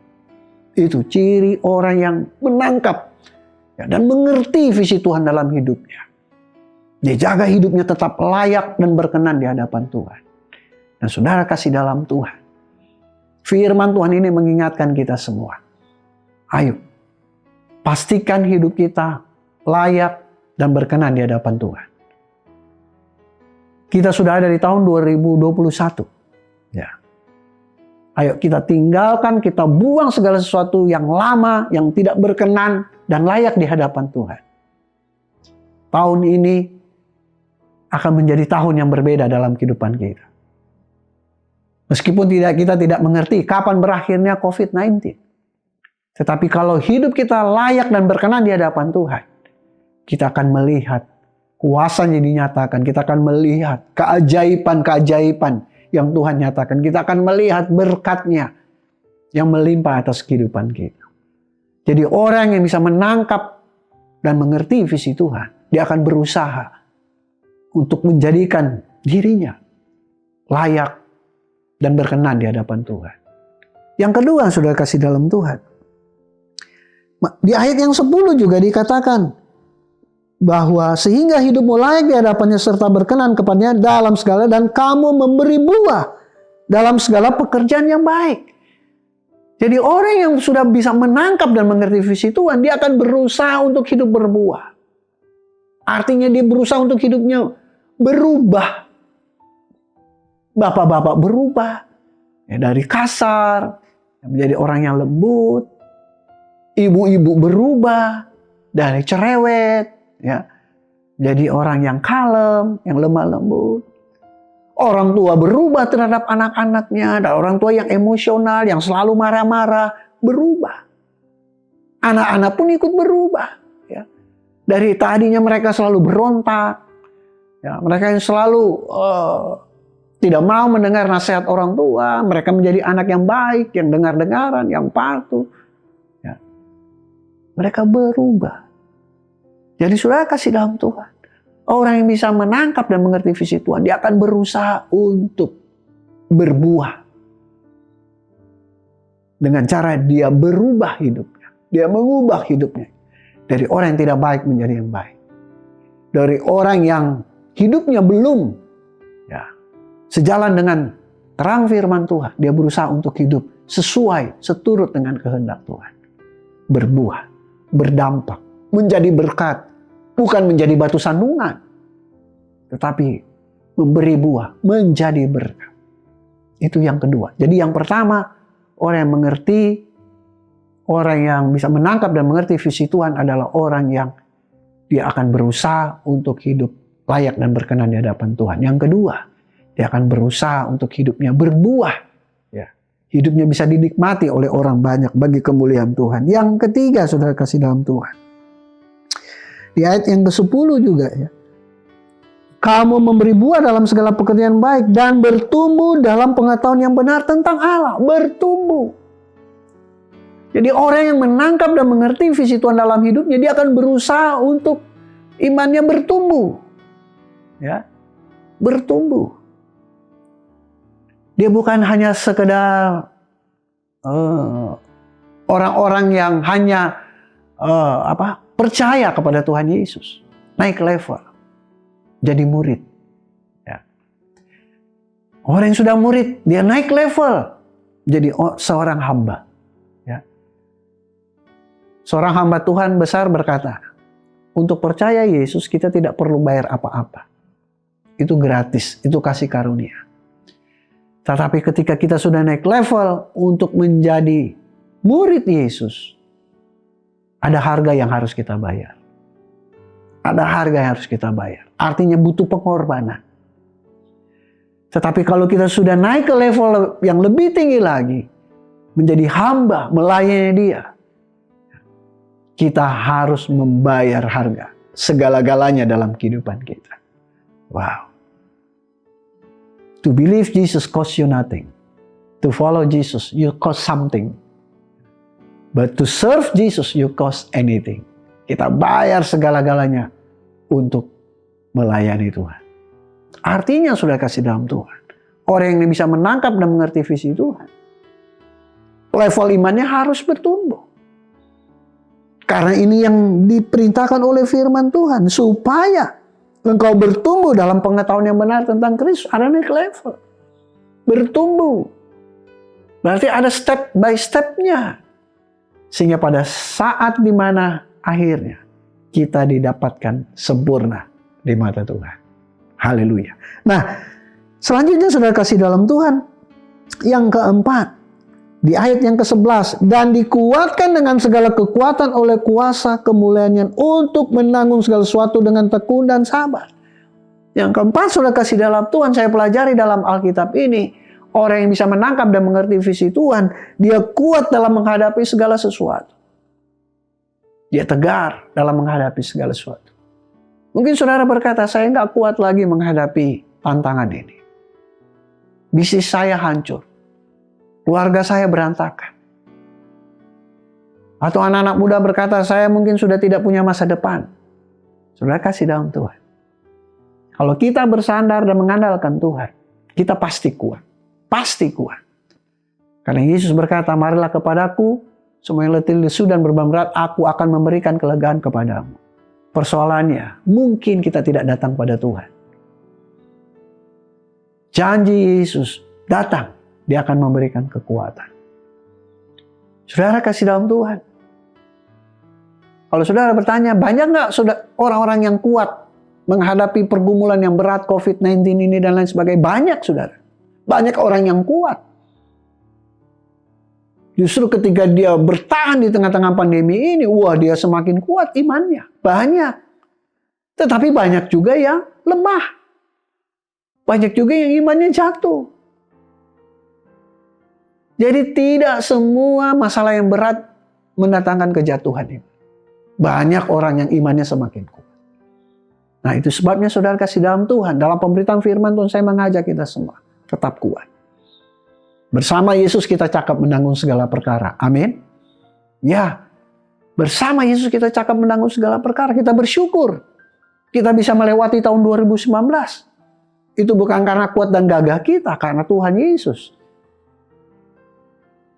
Itu ciri orang yang menangkap dan mengerti visi Tuhan dalam hidupnya. Dia jaga hidupnya tetap layak dan berkenan di hadapan Tuhan. Dan saudara kasih dalam Tuhan. Firman Tuhan ini mengingatkan kita semua. Ayo, pastikan hidup kita layak dan berkenan di hadapan Tuhan. Kita sudah ada di tahun 2021. Ya. Ayo kita tinggalkan, kita buang segala sesuatu yang lama, yang tidak berkenan dan layak di hadapan Tuhan. Tahun ini akan menjadi tahun yang berbeda dalam kehidupan kita. Meskipun kita tidak mengerti kapan berakhirnya COVID-19. Tetapi kalau hidup kita layak dan berkenan di hadapan Tuhan, kita akan melihat kuasanya dinyatakan. Kita akan melihat keajaiban-keajaiban yang Tuhan nyatakan. Kita akan melihat berkat-Nya yang melimpah atas kehidupan kita. Jadi orang yang bisa menangkap dan mengerti visi Tuhan, dia akan berusaha untuk menjadikan dirinya layak dan berkenan di hadapan Tuhan. Yang kedua, saudara kasih dalam Tuhan. Di ayat yang 10 juga dikatakan, bahwa sehingga hidupmu layak di hadapannya serta berkenan kepadanya dalam segala, dan kamu memberi buah dalam segala pekerjaan yang baik. Jadi orang yang sudah bisa menangkap dan mengerti visi Tuhan, dia akan berusaha untuk hidup berbuah. Artinya dia berusaha untuk hidupnya berubah. Bapak-bapak berubah ya, dari kasar menjadi orang yang lembut. Ibu-ibu berubah dari cerewet ya, jadi orang yang kalem, yang lemah lembut. Orang tua berubah terhadap anak-anaknya, dan orang tua yang emosional, yang selalu marah-marah, berubah. Anak-anak pun ikut berubah. Ya. Dari tadinya mereka selalu berontak, ya, mereka yang selalu tidak mau mendengar nasihat orang tua, mereka menjadi anak yang baik, yang dengar-dengaran, yang patuh. Ya. Mereka berubah. Jadi saudara kasih dalam Tuhan, orang yang bisa menangkap dan mengerti visi Tuhan, dia akan berusaha untuk berbuah. Dengan cara dia berubah hidupnya. Dia mengubah hidupnya. Dari orang yang tidak baik menjadi yang baik. Dari orang yang hidupnya belum ya, sejalan dengan terang firman Tuhan, dia berusaha untuk hidup sesuai, seturut dengan kehendak Tuhan. Berbuah, berdampak, menjadi berkat. Bukan menjadi batu sandungan, tetapi memberi buah, menjadi berkat. Itu yang kedua. Jadi yang pertama, orang yang mengerti, orang yang bisa menangkap dan mengerti visi Tuhan adalah orang yang dia akan berusaha untuk hidup layak dan berkenan di hadapan Tuhan. Yang kedua, dia akan berusaha untuk hidupnya berbuah. Ya. Hidupnya bisa dinikmati oleh orang banyak bagi kemuliaan Tuhan. Yang ketiga, saudara kasih dalam Tuhan. Di ayat yang ke-10 juga ya. Kamu memberi buah dalam segala pekerjaan baik dan bertumbuh dalam pengetahuan yang benar tentang Allah. Bertumbuh. Jadi orang yang menangkap dan mengerti visi Tuhan dalam hidupnya, dia akan berusaha untuk imannya bertumbuh. Ya. Bertumbuh. Dia bukan hanya sekedar orang-orang yang hanya percaya kepada Tuhan Yesus, naik level, jadi murid. Ya. Orang yang sudah murid, dia naik level, jadi seorang hamba. Ya. Seorang hamba Tuhan besar berkata, untuk percaya Yesus kita tidak perlu bayar apa-apa. Itu gratis, itu kasih karunia. Tetapi ketika kita sudah naik level untuk menjadi murid Yesus, ada harga yang harus kita bayar. Ada harga yang harus kita bayar. Artinya butuh pengorbanan. Tetapi kalau kita sudah naik ke level yang lebih tinggi lagi, menjadi hamba, melayani Dia, kita harus membayar harga segala-galanya dalam kehidupan kita. Wow. To believe Jesus costs you nothing. To follow Jesus, you cost something. But to serve Jesus, you cost anything. Kita bayar segala-galanya untuk melayani Tuhan. Artinya sudah kasih dalam Tuhan. Orang yang bisa menangkap dan mengerti visi Tuhan, level imannya harus bertumbuh. Karena ini yang diperintahkan oleh firman Tuhan. Supaya engkau bertumbuh dalam pengetahuan yang benar tentang Kristus. Ada naik level. Bertumbuh. Berarti ada step by stepnya. Sehingga pada saat dimana akhirnya kita didapatkan sempurna di mata Tuhan. Haleluya. Nah, selanjutnya saudara kasih dalam Tuhan. Yang keempat, di ayat yang ke-11. Dan dikuatkan dengan segala kekuatan oleh kuasa kemuliaan untuk menanggung segala sesuatu dengan tekun dan sabar. Yang keempat saudara kasih dalam Tuhan, saya pelajari dalam Alkitab ini. Orang yang bisa menangkap dan mengerti visi Tuhan, dia kuat dalam menghadapi segala sesuatu. Dia tegar dalam menghadapi segala sesuatu. Mungkin saudara berkata, saya nggak kuat lagi menghadapi tantangan ini. Bisnis saya hancur. Keluarga saya berantakan. Atau anak-anak muda berkata, saya mungkin sudah tidak punya masa depan. Saudara kasih dalam Tuhan. Kalau kita bersandar dan mengandalkan Tuhan, kita pasti kuat. Pasti kuat. Karena Yesus berkata, marilah kepadaku, semua yang letih lesu dan beban berat, aku akan memberikan kelegaan kepadamu. Persoalannya, mungkin kita tidak datang pada Tuhan. Janji Yesus datang, Dia akan memberikan kekuatan. Saudara kasih dalam Tuhan. Kalau saudara bertanya, banyak nggak orang-orang yang kuat menghadapi pergumulan yang berat COVID-19 ini dan lain sebagainya? Banyak, saudara. Banyak orang yang kuat. Justru ketika dia bertahan di tengah-tengah pandemi ini, wah, dia semakin kuat imannya. Banyak. Tetapi banyak juga yang lemah. Banyak juga yang imannya jatuh. Jadi tidak semua masalah yang berat mendatangkan kejatuhan ini. Banyak orang yang imannya semakin kuat. Nah, itu sebabnya saudara kasih dalam Tuhan. Dalam pemberitaan firman Tuhan, saya mengajak kita semua tetap kuat. Bersama Yesus kita cakap menanggung segala perkara. Amin. Ya, bersama Yesus kita cakap menanggung segala perkara. Kita bersyukur. Kita bisa melewati tahun 2019. Itu bukan karena kuat dan gagah kita, karena Tuhan Yesus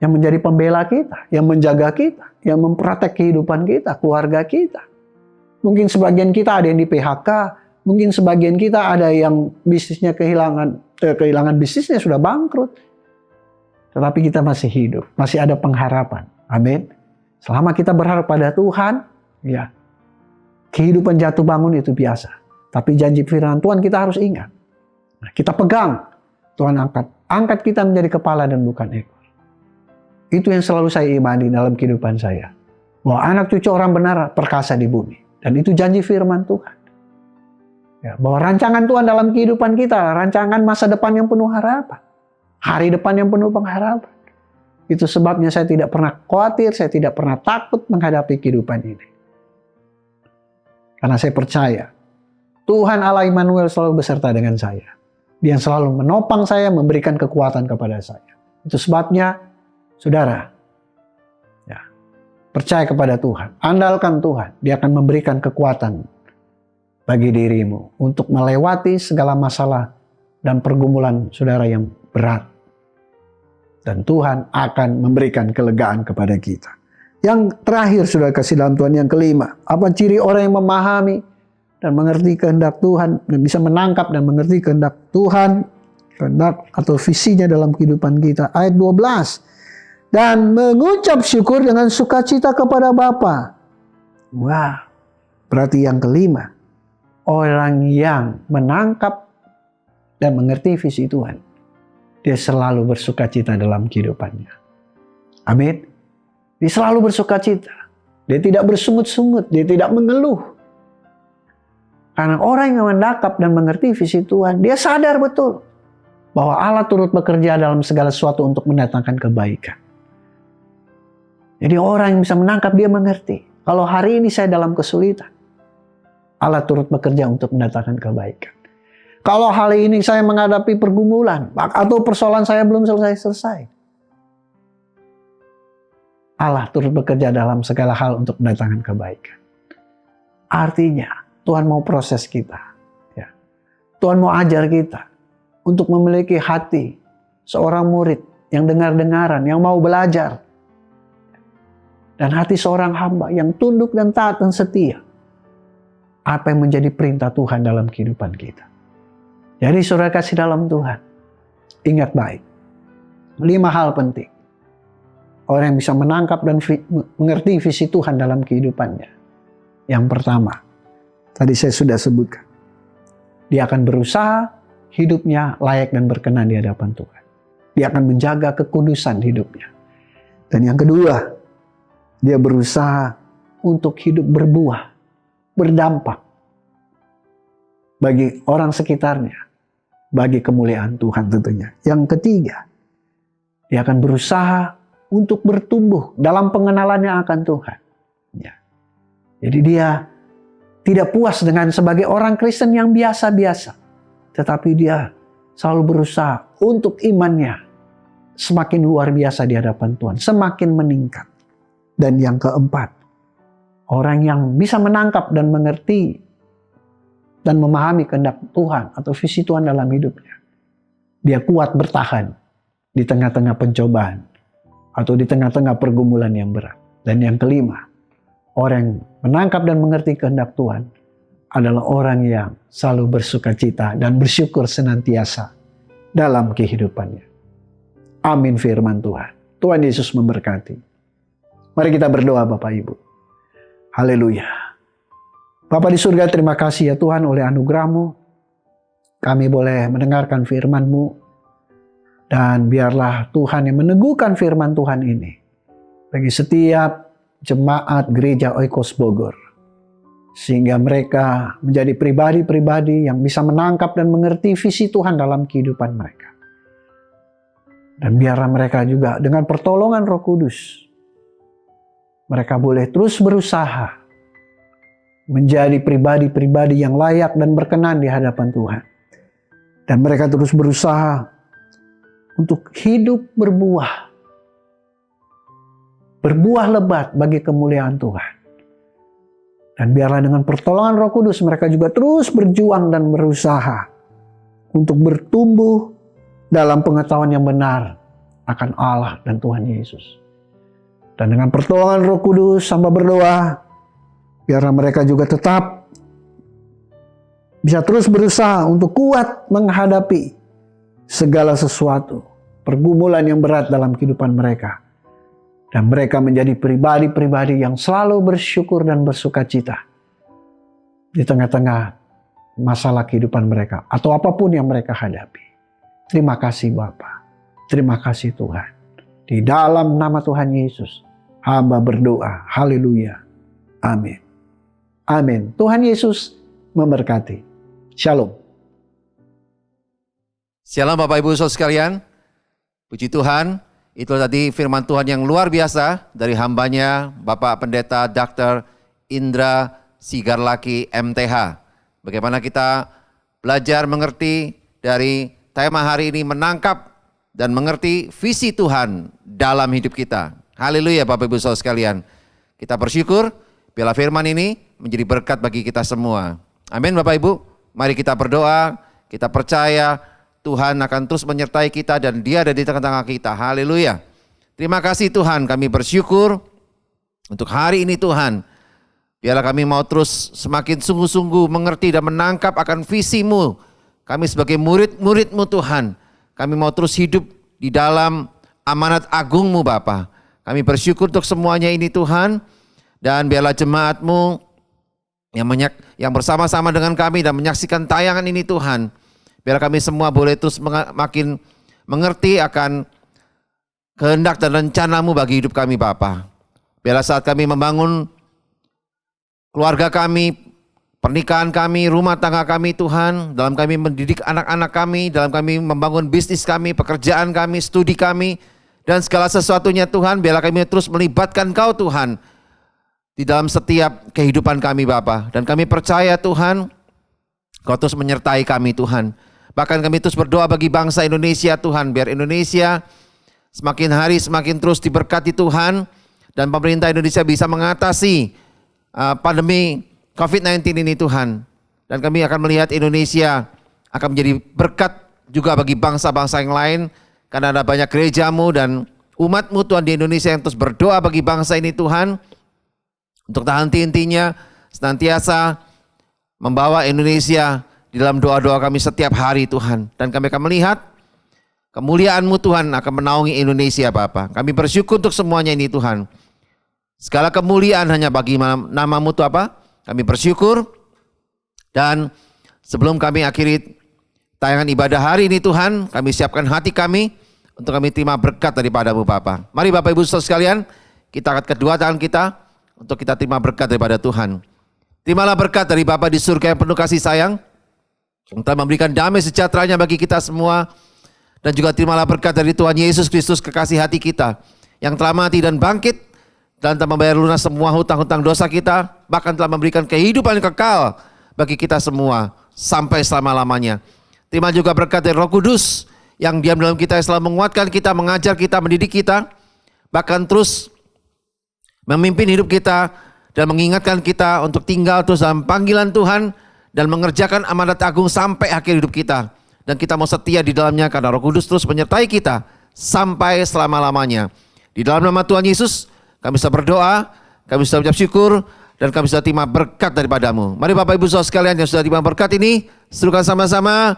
yang menjadi pembela kita, yang menjaga kita, yang memprotek kehidupan kita, keluarga kita. Mungkin sebagian kita ada yang di PHK, mungkin sebagian kita ada yang bisnisnya kehilangan bisnisnya, sudah bangkrut. Tetapi kita masih hidup, masih ada pengharapan. Amin. Selama kita berharap pada Tuhan, ya, kehidupan jatuh bangun itu biasa. Tapi janji firman Tuhan kita harus ingat. Nah, kita pegang, Tuhan angkat kita menjadi kepala dan bukan ekor. Itu yang selalu saya imani dalam kehidupan saya. Bahwa anak cucu orang benar perkasa di bumi. Dan itu janji firman Tuhan. Ya, bahwa rancangan Tuhan dalam kehidupan kita, rancangan masa depan yang penuh harapan. Hari depan yang penuh pengharapan. Itu sebabnya saya tidak pernah khawatir, saya tidak pernah takut menghadapi kehidupan ini. Karena saya percaya, Tuhan Allah Immanuel selalu beserta dengan saya. Dia selalu menopang saya, memberikan kekuatan kepada saya. Itu sebabnya, saudara, ya, percaya kepada Tuhan, andalkan Tuhan, Dia akan memberikan kekuatan bagi dirimu untuk melewati segala masalah dan pergumulan saudara yang berat. Dan Tuhan akan memberikan kelegaan kepada kita. Yang terakhir, saudara kasih dalam Tuhan, yang kelima, apa ciri orang yang memahami dan mengerti kehendak Tuhan, dan bisa menangkap dan mengerti kehendak Tuhan, kehendak atau visinya dalam kehidupan kita. Ayat 12. Dan mengucap syukur dengan sukacita kepada Bapa. Wah, berarti yang kelima, orang yang menangkap dan mengerti visi Tuhan, dia selalu bersukacita dalam kehidupannya. Amin. Dia selalu bersukacita. Dia tidak bersungut-sungut, dia tidak mengeluh. Karena orang yang menangkap dan mengerti visi Tuhan, dia sadar betul bahwa Allah turut bekerja dalam segala sesuatu untuk mendatangkan kebaikan. Jadi orang yang bisa menangkap, dia mengerti. Kalau hari ini saya dalam kesulitan, Allah turut bekerja untuk mendatangkan kebaikan. Kalau hari ini saya menghadapi pergumulan atau persoalan saya belum selesai-selesai, Allah turut bekerja dalam segala hal untuk mendatangkan kebaikan. Artinya, Tuhan mau proses kita. Ya. Tuhan mau ajar kita untuk memiliki hati seorang murid yang dengar-dengaran, yang mau belajar. Dan hati seorang hamba yang tunduk dan taat dan setia. Apa yang menjadi perintah Tuhan dalam kehidupan kita. Jadi saudara kasih dalam Tuhan, ingat baik, 5 hal penting. Orang yang bisa menangkap dan mengerti visi Tuhan dalam kehidupannya. Yang pertama, tadi saya sudah sebutkan. Dia akan berusaha hidupnya layak dan berkenan di hadapan Tuhan. Dia akan menjaga kekudusan hidupnya. Dan yang kedua, dia berusaha untuk hidup berbuah, berdampak bagi orang sekitarnya, bagi kemuliaan Tuhan tentunya. Yang ketiga, dia akan berusaha untuk bertumbuh dalam pengenalannya akan Tuhan. Ya. Jadi dia tidak puas dengan sebagai orang Kristen yang biasa-biasa, tetapi dia selalu berusaha untuk imannya semakin luar biasa di hadapan Tuhan, semakin meningkat. Dan yang keempat, orang yang bisa menangkap dan mengerti dan memahami kehendak Tuhan atau visi Tuhan dalam hidupnya. Dia kuat bertahan di tengah-tengah pencobaan atau di tengah-tengah pergumulan yang berat. Dan yang kelima, Orang yang menangkap dan mengerti kehendak Tuhan adalah orang yang selalu bersukacita dan bersyukur senantiasa dalam kehidupannya. Amin firman Tuhan. Tuhan Yesus memberkati. Mari kita berdoa Bapak Ibu. Haleluya. Bapa di surga, terima kasih ya Tuhan oleh anugerah-Mu. Kami boleh mendengarkan firman-Mu. Dan biarlah Tuhan yang meneguhkan firman Tuhan ini bagi setiap jemaat gereja Oikos Bogor. Sehingga mereka menjadi pribadi-pribadi yang bisa menangkap dan mengerti visi Tuhan dalam kehidupan mereka. Dan biarlah mereka juga dengan pertolongan Roh Kudus, mereka boleh terus berusaha menjadi pribadi-pribadi yang layak dan berkenan di hadapan Tuhan. Dan mereka terus berusaha untuk hidup berbuah lebat bagi kemuliaan Tuhan. Dan biarlah dengan pertolongan Roh Kudus mereka juga terus berjuang dan berusaha untuk bertumbuh dalam pengetahuan yang benar akan Allah dan Tuhan Yesus. Dan dengan pertolongan Roh Kudus hamba berdoa, biarlah mereka juga tetap bisa terus berusaha untuk kuat menghadapi segala sesuatu, pergumulan yang berat dalam kehidupan mereka. Dan mereka menjadi pribadi-pribadi yang selalu bersyukur dan bersukacita di tengah-tengah masalah kehidupan mereka atau apapun yang mereka hadapi. Terima kasih Bapa. Terima kasih Tuhan. Di dalam nama Tuhan Yesus, hamba berdoa. Haleluya. Amin. Amin. Tuhan Yesus memberkati. Shalom. Shalom Bapak Ibu Saudara sekalian. Puji Tuhan. Itu tadi firman Tuhan yang luar biasa dari hambanya Bapak Pendeta Dr. Indra Sigarlaki MTH. Bagaimana kita belajar mengerti dari tema hari ini, menangkap dan mengerti visi Tuhan dalam hidup kita. Haleluya Bapak Ibu Saudara sekalian. Kita bersyukur bila firman ini menjadi berkat bagi kita semua. Amin Bapak Ibu. Mari kita berdoa, kita percaya Tuhan akan terus menyertai kita dan Dia ada di tengah-tengah kita. Haleluya. Terima kasih Tuhan, kami bersyukur untuk hari ini Tuhan. Biarlah kami mau terus semakin sungguh-sungguh mengerti dan menangkap akan visi-Mu. Kami sebagai murid-murid-Mu Tuhan, kami mau terus hidup di dalam amanat agung-Mu Bapa. Kami bersyukur untuk semuanya ini Tuhan. Dan biarlah jemaat-Mu yang bersama-sama dengan kami dan menyaksikan tayangan ini Tuhan. Biar kami semua boleh terus makin mengerti akan kehendak dan rencana-Mu bagi hidup kami Bapa. Biarlah saat kami membangun keluarga kami, pernikahan kami, rumah tangga kami Tuhan, dalam kami mendidik anak-anak kami, dalam kami membangun bisnis kami, pekerjaan kami, studi kami, dan segala sesuatunya Tuhan, biarlah kami terus melibatkan Kau Tuhan di dalam setiap kehidupan kami Bapa. Dan kami percaya Tuhan, Kau terus menyertai kami Tuhan. Bahkan kami terus berdoa bagi bangsa Indonesia Tuhan, biar Indonesia semakin hari semakin terus diberkati Tuhan, dan pemerintah Indonesia bisa mengatasi pandemi COVID-19 ini Tuhan. Dan kami akan melihat Indonesia akan menjadi berkat juga bagi bangsa-bangsa yang lain, karena ada banyak gereja-Mu dan umat-Mu Tuhan di Indonesia yang terus berdoa bagi bangsa ini Tuhan, untuk tahan intinya senantiasa membawa Indonesia di dalam doa-doa kami setiap hari Tuhan. Dan kami akan melihat kemuliaan-Mu Tuhan akan menaungi Indonesia Bapa. Kami bersyukur untuk semuanya ini Tuhan. Segala kemuliaan hanya bagi nama-Mu Tuhan apa? Kami bersyukur. Dan sebelum kami akhiri tayangan ibadah hari ini Tuhan, kami siapkan hati kami untuk kami terima berkat daripada-Mu Bapa. Mari Bapak Ibu Saudara sekalian, kita angkat kedua tangan kita untuk kita terima berkat daripada Tuhan. Terimalah berkat dari Bapa di surga yang penuh kasih sayang, yang telah memberikan damai sejahteranya bagi kita semua. Dan juga terimalah berkat dari Tuhan Yesus Kristus, kekasih hati kita, yang telah mati dan bangkit, dan telah membayar lunas semua hutang-hutang dosa kita, bahkan telah memberikan kehidupan yang kekal bagi kita semua, sampai selama-lamanya. Terima juga berkat dari Roh Kudus, yang diam dalam kita, yang selalu menguatkan kita, mengajar kita, mendidik kita, bahkan terus memimpin hidup kita, dan mengingatkan kita untuk tinggal terus dalam panggilan Tuhan, dan mengerjakan amanat agung sampai akhir hidup kita. Dan kita mau setia di dalamnya karena Roh Kudus terus menyertai kita sampai selama-lamanya. Di dalam nama Tuhan Yesus kami bisa berdoa, kami sudah ucap syukur, dan kami sudah terima berkat daripadamu. Mari Bapak Ibu Saudara sekalian yang sudah terima berkat ini, serukan sama-sama,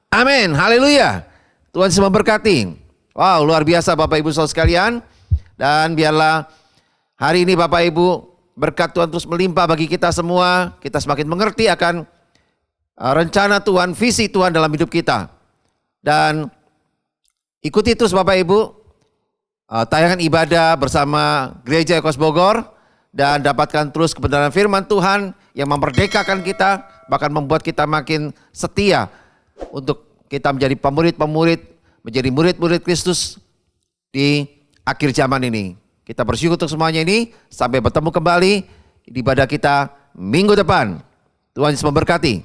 amin, haleluya. Tuhan Yesus memberkati. Wow, luar biasa Bapak Ibu Saudara sekalian. Dan biarlah hari ini Bapak Ibu, berkat Tuhan terus melimpah bagi kita semua. Kita semakin mengerti akan rencana Tuhan, visi Tuhan dalam hidup kita. Dan ikuti terus Bapak Ibu tayangan ibadah bersama Gereja Ekos Bogor. Dan dapatkan terus kebenaran firman Tuhan yang memerdekakan kita, bahkan membuat kita makin setia untuk kita menjadi pemurid-pemurid, menjadi murid-murid Kristus di akhir zaman ini. Kita bersyukur untuk semuanya ini. Sampai bertemu kembali di ibadah kita minggu depan. Tuhan Yesus memberkati.